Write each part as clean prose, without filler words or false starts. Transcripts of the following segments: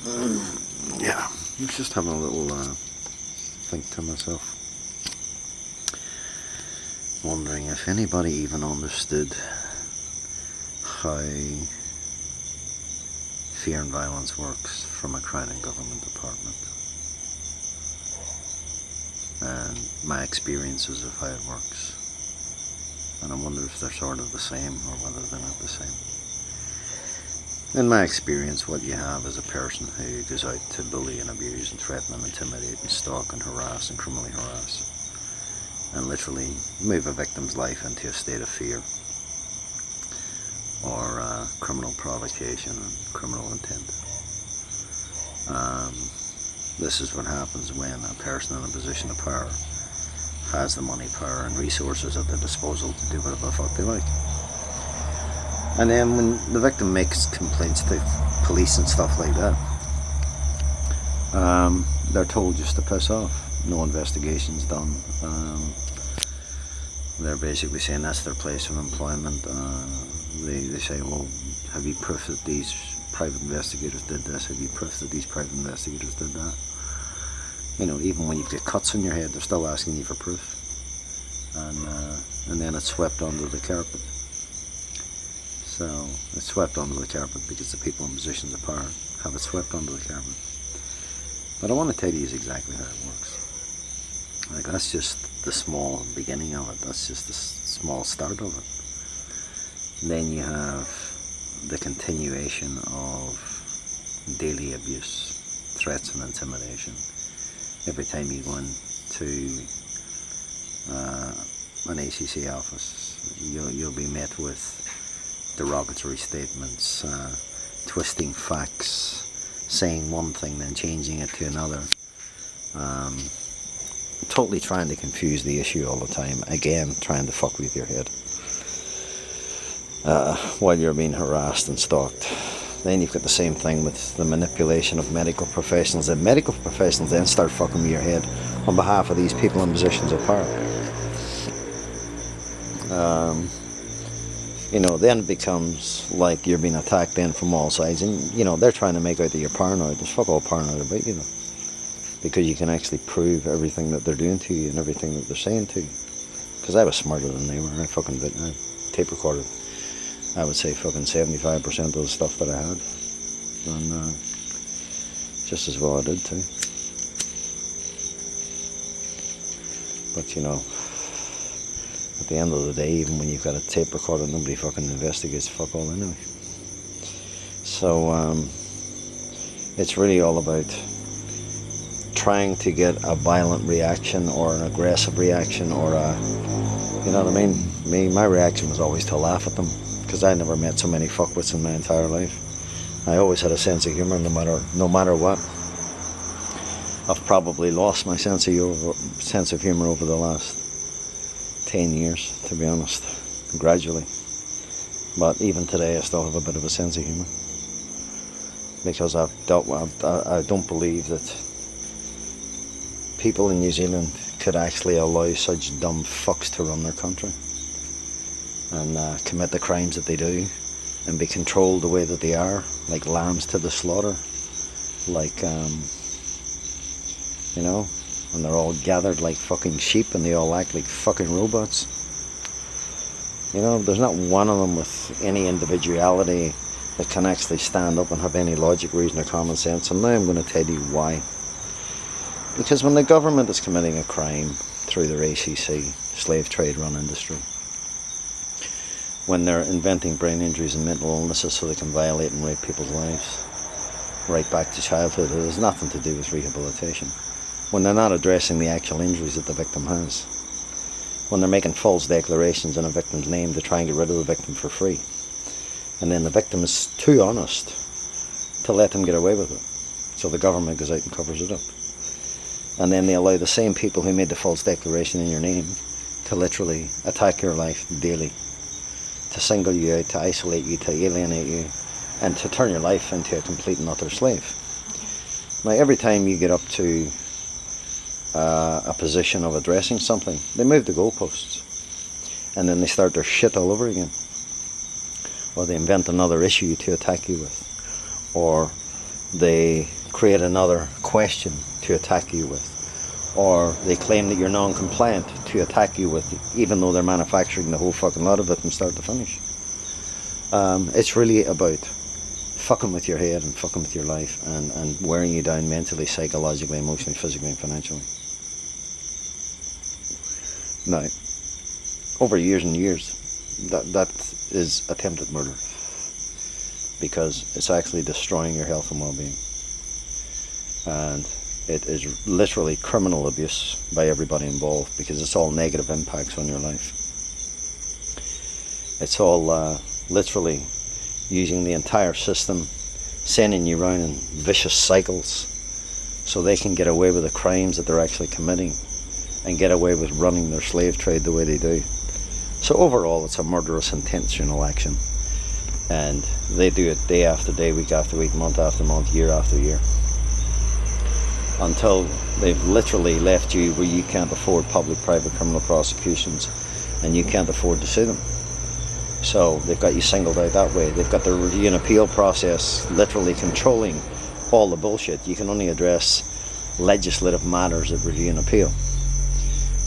Yeah, I was just having a little think to myself, wondering if anybody even understood how fear and violence works from a Crown and Government department, and my experiences of how it works. And I wonder if they're sort of the same or whether they're not the same. In my experience, what you have is a person who goes out to bully and abuse and threaten and intimidate and stalk and harass and criminally harass and literally move a victim's life into a state of fear or criminal provocation and criminal intent. This is what happens when a person in a position of power has the money, power and resources at their disposal to do whatever the fuck they like. And then when the victim makes complaints to police and stuff like that, they're told just to piss off. No investigation's done. They're basically saying that's their place of employment. They say, well, have you proof that these private investigators did this? Have you proof that these private investigators did that? You know, even when you've got cuts on your head, they're still asking you for proof. And then it's swept under the carpet. So it's swept under the carpet because the people in positions of power have it swept under the carpet. But I want to tell you exactly how it works. Like, that's just the small beginning of it. That's just the small start of it. Then you have the continuation of daily abuse, threats and intimidation. Every time you go into an ACC office, you'll be met with derogatory statements, twisting facts, saying one thing then changing it to another, totally trying to confuse the issue all the time, again trying to fuck with your head while you're being harassed and stalked. Then you've got the same thing with the manipulation of medical professionals, and medical professionals then start fucking with your head on behalf of these people in positions of power. You know, then it becomes like you're being attacked then from all sides, and you know, they're trying to make out that you're paranoid. There's fuck all paranoid about you though, because you can actually prove everything that they're doing to you and everything that they're saying to you. Because I was smarter than they were. I tape recorded, I would say, fucking 75% of the stuff that I had, and just as well I did too. But you know, at the end of the day, even when you've got a tape recorder, nobody fucking investigates fuck all anyway. So it's really all about trying to get a violent reaction or an aggressive reaction or a, you know what I mean? My reaction was always to laugh at them, because I never met so many fuckwits in my entire life. I always had a sense of humour no matter what. I've probably lost my sense of humour over the last 10 years, to be honest, gradually. But even today I still have a bit of a sense of humour, because I don't believe that people in New Zealand could actually allow such dumb fucks to run their country and commit the crimes that they do and be controlled the way that they are, like lambs to the slaughter, like you know, and they're all gathered like fucking sheep and they all act like fucking robots. You know, there's not one of them with any individuality that can actually stand up and have any logic, reason or common sense. And now I'm going to tell you why. Because when the government is committing a crime through their ACC, slave trade run industry, when they're inventing brain injuries and mental illnesses so they can violate and rape people's lives right back to childhood, it has nothing to do with rehabilitation. When they're not addressing the actual injuries that the victim has, when they're making false declarations in a victim's name to try and get rid of the victim for free, and then the victim is too honest to let them get away with it, so the government goes out and covers it up, and then they allow the same people who made the false declaration in your name to literally attack your life daily, to single you out, to isolate you, to alienate you, and to turn your life into a complete and utter slave. Now, every time you get up to a position of addressing something, they move the goalposts, and then they start their shit all over again, or they invent another issue to attack you with, or they create another question to attack you with, or they claim that you're non-compliant to attack you with, even though they're manufacturing the whole fucking lot of it from start to finish. It's really about fucking with your head and fucking with your life, and wearing you down mentally, psychologically, emotionally, physically, and financially. Now, over years and years, that is attempted murder, because it's actually destroying your health and well-being, and it is literally criminal abuse by everybody involved, because it's all negative impacts on your life. It's all literally using the entire system, sending you around in vicious cycles so they can get away with the crimes that they're actually committing and get away with running their slave trade the way they do. So overall, it's a murderous, intentional action, and they do it day after day, week after week, month after month, year after year, until they've literally left you where you can't afford public-private criminal prosecutions and you can't afford to sue them. So they've got you singled out that way. They've got the review and appeal process literally controlling all the bullshit. You can only address legislative matters at review and appeal,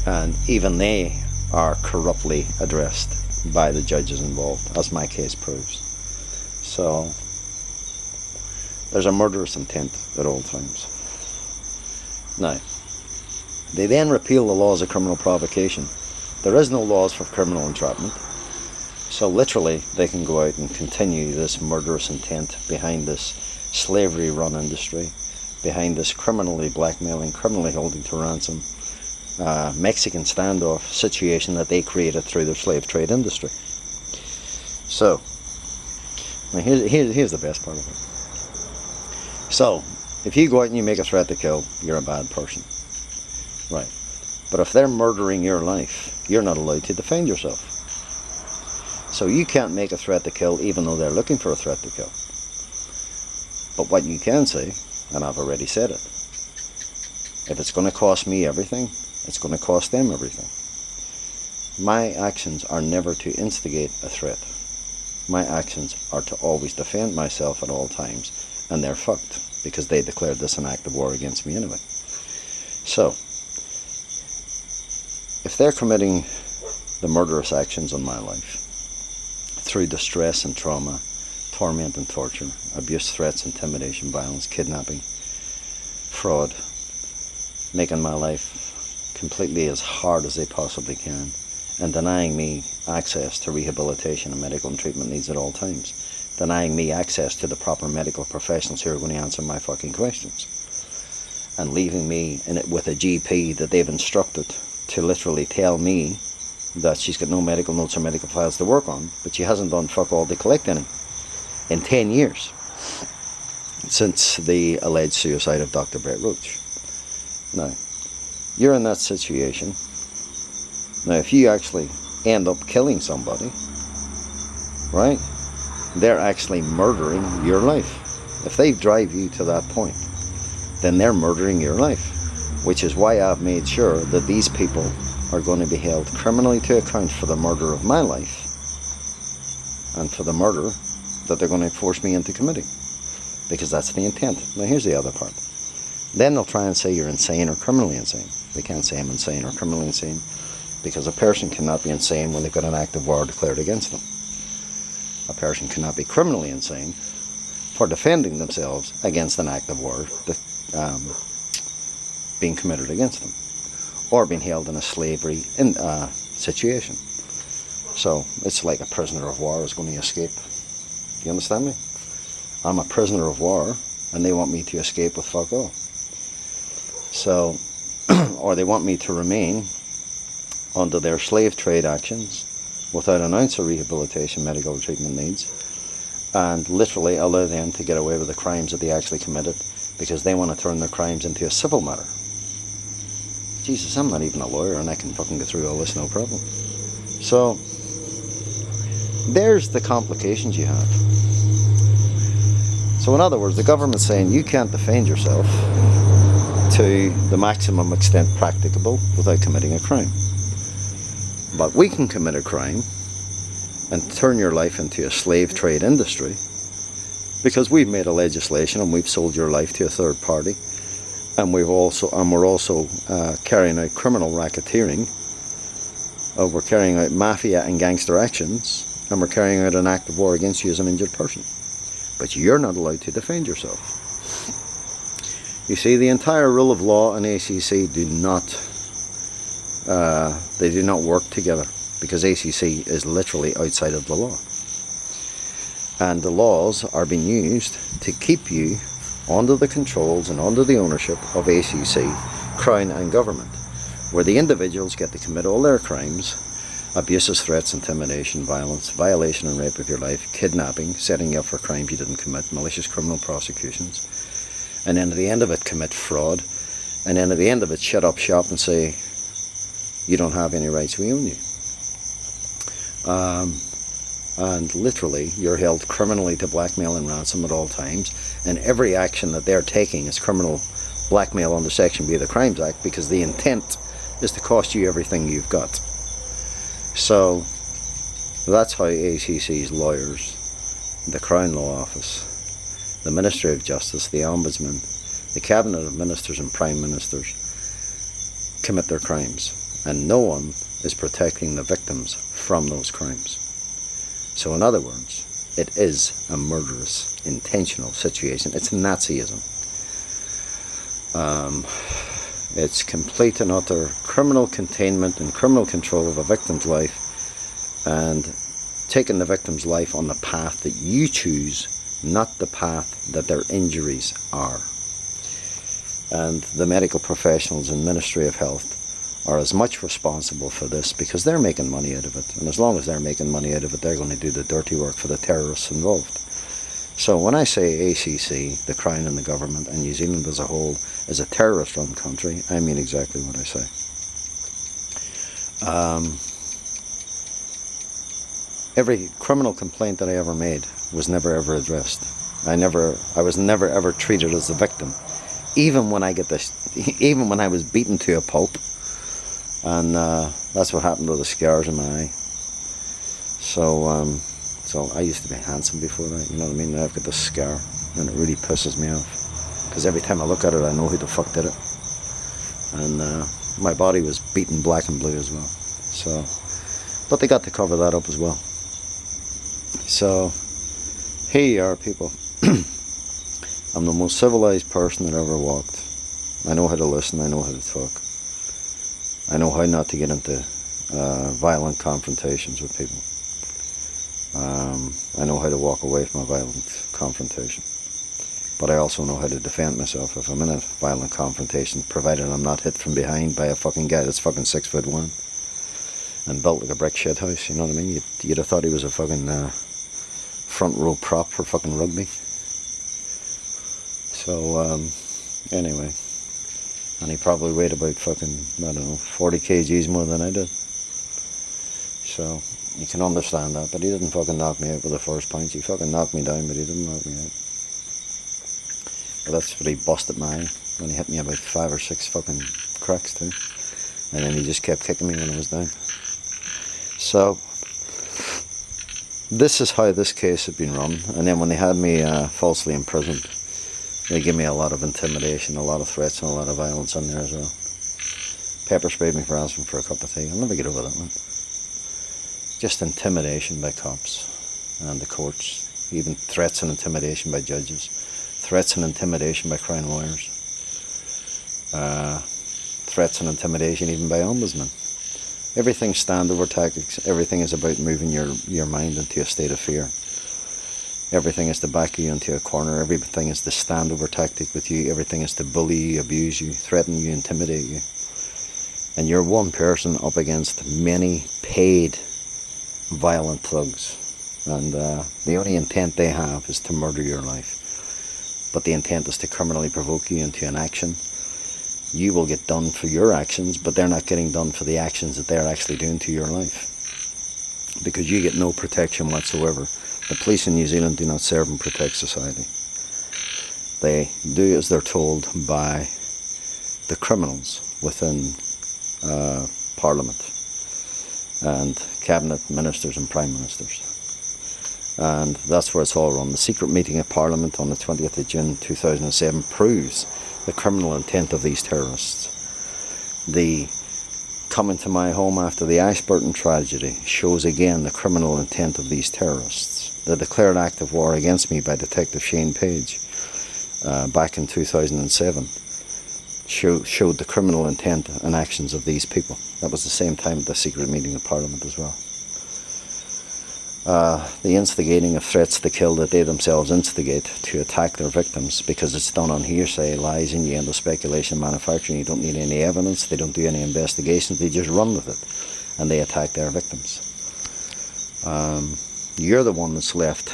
and even they are corruptly addressed by the judges involved, as my case proves. So there's a murderous intent at all times. Now, they then repeal the laws of criminal provocation. There is no laws for criminal entrapment. So literally, they can go out and continue this murderous intent behind this slavery-run industry, behind this criminally blackmailing, criminally holding to ransom, Mexican standoff situation that they created through their slave trade industry. So, now here's the best part of it. So, if you go out and you make a threat to kill, you're a bad person. Right. But if they're murdering your life, you're not allowed to defend yourself. So you can't make a threat to kill even though they're looking for a threat to kill. But what you can say, and I've already said it, if it's going to cost me everything, it's going to cost them everything. My actions are never to instigate a threat. My actions are to always defend myself at all times, and they're fucked, because they declared this an act of war against me anyway. So, if they're committing the murderous actions on my life, through distress and trauma, torment and torture, abuse, threats, intimidation, violence, kidnapping, fraud, making my life completely as hard as they possibly can, and denying me access to rehabilitation and medical and treatment needs at all times, denying me access to the proper medical professionals who are going to answer my fucking questions, and leaving me in it with a GP that they've instructed to literally tell me that she's got no medical notes or medical files to work on, but she hasn't done fuck all to collect any in 10 years since the alleged suicide of Dr. Brett Roach. Now, you're in that situation. Now, if you actually end up killing somebody, right, they're actually murdering your life. If they drive you to that point, then they're murdering your life, which is why I've made sure that these people are going to be held criminally to account for the murder of my life and for the murder that they're going to force me into committing, because that's the intent. Now here's the other part. Then they'll try and say you're insane or criminally insane. They can't say I'm insane or criminally insane, because a person cannot be insane when they've got an act of war declared against them. A person cannot be criminally insane for defending themselves against an act of war being committed against them, or being held in a slavery situation. So it's like a prisoner of war is going to escape. Do you understand me? I'm a prisoner of war, and they want me to escape with fuck all. So, or they want me to remain under their slave trade actions without an ounce of rehabilitation, medical treatment needs, and literally allow them to get away with the crimes that they actually committed, because they want to turn their crimes into a civil matter. Jesus, I'm not even a lawyer, and I can fucking get through all this no problem. So, there's the complications you have. So in other words, the government's saying you can't defend yourself to the maximum extent practicable without committing a crime. But we can commit a crime and turn your life into a slave trade industry Because we've made a legislation and we've sold your life to a third party, and we're also carrying out criminal racketeering. We're carrying out mafia and gangster actions, and we're carrying out an act of war against you as an injured person. But you're not allowed to defend yourself. You see, the entire rule of law and ACC do not work together, because ACC is literally outside of the law. And the laws are being used to keep you under the controls and under the ownership of ACC, Crown and government, where the individuals get to commit all their crimes: abuses, threats, intimidation, violence, violation and rape of your life, kidnapping, setting you up for crimes you didn't commit, malicious criminal prosecutions, and then at the end of it commit fraud, and then at the end of it shut up shop and say, you don't have any rights, we own you. And literally you're held criminally to blackmail and ransom at all times, and every action that they're taking is criminal blackmail under Section B of the Crimes Act, because the intent is to cost you everything you've got. So that's how ACC's lawyers, the Crown Law Office, the Ministry of Justice, the Ombudsman, the Cabinet of Ministers and Prime Ministers commit their crimes, and no one is protecting the victims from those crimes. So in other words, it is a murderous, intentional situation. It's Nazism. It's complete and utter criminal containment and criminal control of a victim's life, and taking the victim's life on the path that you choose, not the path that their injuries are. And the medical professionals and Ministry of Health are as much responsible for this, because they're making money out of it, and as long as they're making money out of it, they're going to do the dirty work for the terrorists involved. So when I say ACC, the Crown and the government, and New Zealand as a whole is a terrorist-run country, I mean exactly what I say. Every criminal complaint that I ever made was never ever addressed. I was never ever treated as a victim, even when I was beaten to a pulp, and that's what happened to the scars in my eye. So I used to be handsome before that, you know what I mean? Now I've got this scar, and it really pisses me off, because every time I look at it, I know who the fuck did it. And my body was beaten black and blue as well. So, but they got to cover that up as well. So, here you are, people. I'm the most civilized person that ever walked. I know how to listen, I know how to talk. I know how not to get into violent confrontations with people. I know how to walk away from a violent confrontation. But I also know how to defend myself if I'm in a violent confrontation, provided I'm not hit from behind by a fucking guy that's fucking 6'1" and built like a brick shit house, you know what I mean? You'd have thought he was a fucking front row prop for fucking rugby. So, anyway. And he probably weighed about fucking, I don't know, 40 kgs more than I did. So, you can understand that, but he didn't fucking knock me out with the first punch. He fucking knocked me down, but he didn't knock me out. But that's what he busted my eye, when he hit me about 5 or 6 fucking cracks too. And then he just kept kicking me when I was down. So, this is how this case had been run. And then when they had me falsely imprisoned, they gave me a lot of intimidation, a lot of threats, and a lot of violence in there as well. Pepper sprayed me for asking for a cup of tea. I'll never get over that one. Just intimidation by cops and the courts. Even threats and intimidation by judges. Threats and intimidation by Crown lawyers. Threats and intimidation even by ombudsmen. Everything's standover tactics. Everything is about moving your mind into a state of fear. Everything is to back you into a corner. Everything is to stand over tactic with you. Everything is to bully you, abuse you, threaten you, intimidate you. And you're one person up against many paid violent thugs. And the only intent they have is to murder your life. But the intent is to criminally provoke you into an action. You will get done for your actions, but they're not getting done for the actions that they're actually doing to your life. Because you get no protection whatsoever. The police in New Zealand do not serve and protect society. They do as they're told by the criminals within Parliament and Cabinet Ministers and Prime Ministers. And that's where it's all run. The secret meeting of Parliament on the 20th of June 2007 proves the criminal intent of these terrorists. The coming to my home after the Ashburton tragedy shows again the criminal intent of these terrorists. The declared act of war against me by Detective Shane Page back in 2007 showed the criminal intent and actions of these people. That was the same time at the secret meeting of Parliament as well. The instigating of threats to kill that they themselves instigate to attack their victims, because it's done on hearsay, lies, innuendo, speculation, manufacturing. You don't need any evidence, they don't do any investigations, they just run with it and they attack their victims. You're the one that's left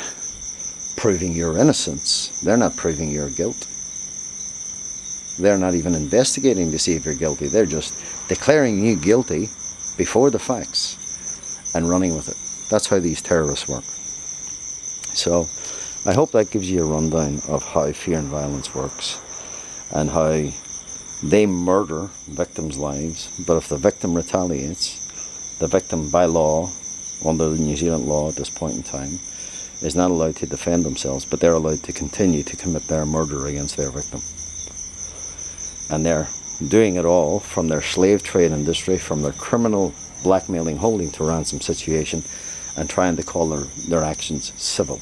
proving your innocence. They're not proving your guilt. They're not even investigating to see if you're guilty. They're just declaring you guilty before the facts and running with it. That's how these terrorists work. So I hope that gives you a rundown of how fear and violence works and how they murder victims' lives. But if the victim retaliates, the victim by law, under the New Zealand law at this point in time, is not allowed to defend themselves, but they're allowed to continue to commit their murder against their victim. And they're doing it all from their slave trade industry, from their criminal blackmailing, holding to ransom situation, and trying to call their actions civil.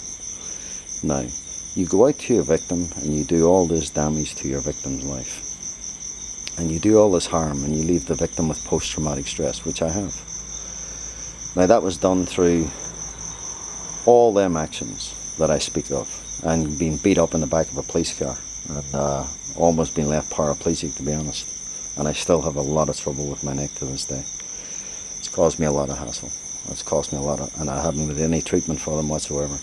Now, you go out to your victim and you do all this damage to your victim's life. And you do all this harm and you leave the victim with post-traumatic stress, which I have. Now, that was done through all them actions that I speak of, and being beat up in the back of a police car, and almost been left paraplegic, to be honest. And I still have a lot of trouble with my neck to this day. It's caused me a lot of hassle. It's cost me a lot of, and I haven't had any treatment for them whatsoever.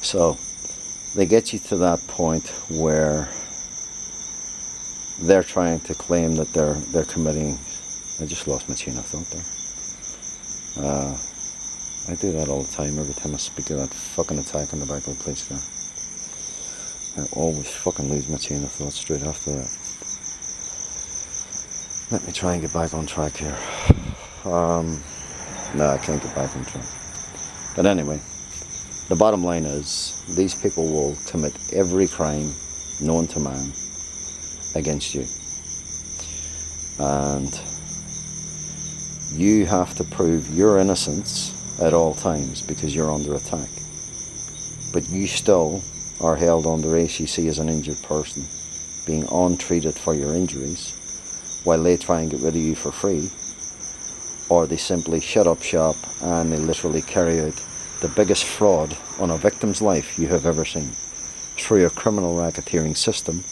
So they get you to that point where they're trying to claim that they're committing. I just lost my chain of thought there. I do that all the time. Every time I speak of that fucking attack on the back of a police car, I always fucking lose my chain of thought straight after that. Let me try and get back on track here. No, I can't get back on track. But anyway, the bottom line is, these people will commit every crime known to man against you. And you have to prove your innocence at all times because you're under attack. But you still are held under ACC as an injured person, being untreated for your injuries, while they try and get rid of you for free, or they simply shut up shop and they literally carry out the biggest fraud on a victim's life you have ever seen, through a criminal racketeering system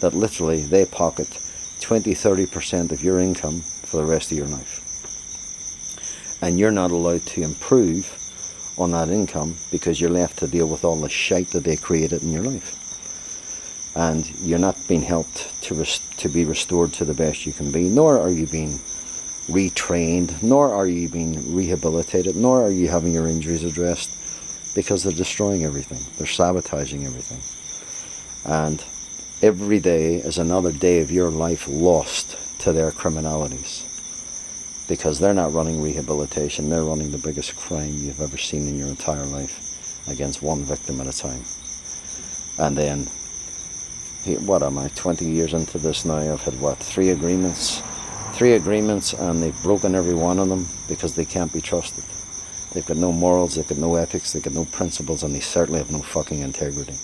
that literally they pocket 20-30% of your income for the rest of your life. And you're not allowed to improve on that income because you're left to deal with all the shite that they created in your life. And you're not being helped to be restored to the best you can be, nor are you being retrained, nor are you being rehabilitated, nor are you having your injuries addressed, because they're destroying everything. They're sabotaging everything. And every day is another day of your life lost to their criminalities, because they're not running rehabilitation, they're running the biggest crime you've ever seen in your entire life against one victim at a time. And then, what am I, 20 years into this now, I've had what, 3 agreements, and they've broken every one of them because they can't be trusted. They've got no morals, they've got no ethics, they've got no principles, and they certainly have no fucking integrity.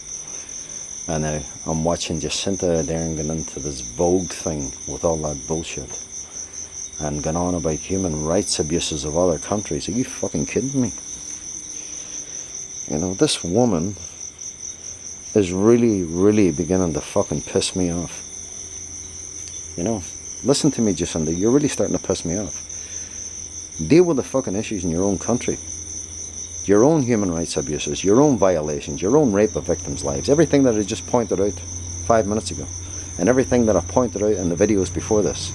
And now I'm watching Jacinta Ardern get into this Vogue thing with all that bullshit and going on about human rights abuses of other countries. Are you fucking kidding me? You know, this woman is really, really beginning to fucking piss me off. You know, listen to me, Jacinda, you're really starting to piss me off. Deal with the fucking issues in your own country. Your own human rights abuses, your own violations, your own rape of victims' lives, everything that I just pointed out 5 minutes ago, and everything that I pointed out in the videos before this.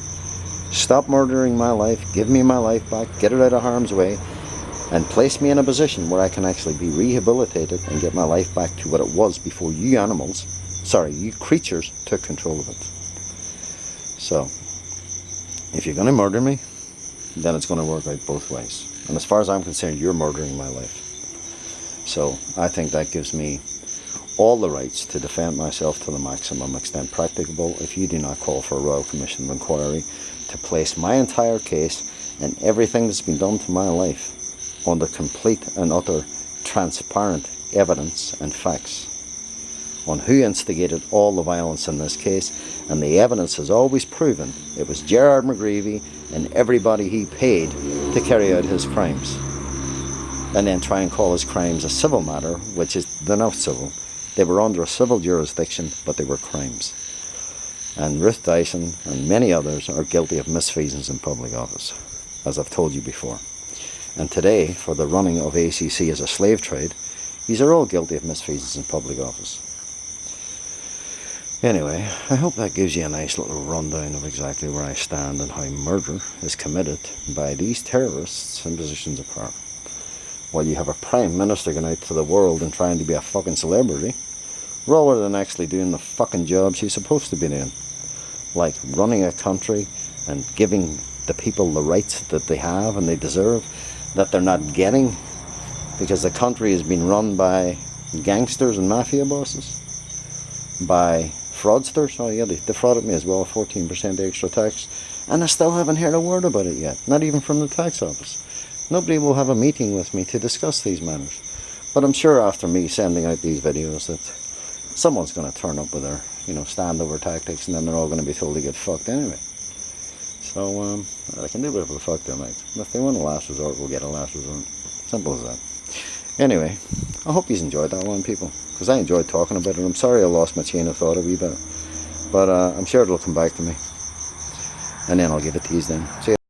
Stop murdering my life, give me my life back, get it out of harm's way, and place me in a position where I can actually be rehabilitated and get my life back to what it was before you you creatures took control of it. So, if you're going to murder me, then it's going to work out both ways. And as far as I'm concerned, you're murdering my life. So I think that gives me all the rights to defend myself to the maximum extent practicable if you do not call for a Royal Commission of Inquiry to place my entire case and everything that's been done to my life under complete and utter transparent evidence and facts on who instigated all the violence in this case. And the evidence has always proven it was Gerard McGreevy and everybody he paid to carry out his crimes. And then try and call his crimes a civil matter, which is, they're not civil. They were under a civil jurisdiction, but they were crimes. And Ruth Dyson and many others are guilty of misfeasance in public office, as I've told you before. And today, for the running of ACC as a slave trade, these are all guilty of misfeasance in public office. Anyway, I hope that gives you a nice little rundown of exactly where I stand and how murder is committed by these terrorists in positions of power. While you have a Prime Minister going out to the world and trying to be a fucking celebrity, rather than actually doing the fucking job she's supposed to be doing. Like running a country and giving the people the rights that they have and they deserve, that they're not getting, because the country has been run by gangsters and mafia bosses, by fraudsters. Oh yeah, they defrauded me as well, 14% extra tax, and I still haven't heard a word about it yet, not even from the tax office. Nobody will have a meeting with me to discuss these matters. But I'm sure after me sending out these videos that someone's going to turn up with their, standover tactics, and then they're all going to be told to get fucked anyway. So, I can do whatever the fuck they like. If they want a last resort, we'll get a last resort. Simple as that. Anyway, I hope you enjoyed that one, people, because I enjoyed talking about it. I'm sorry I lost my chain of thought a wee bit, but I'm sure it'll come back to me, and then I'll give it to you then. See ya.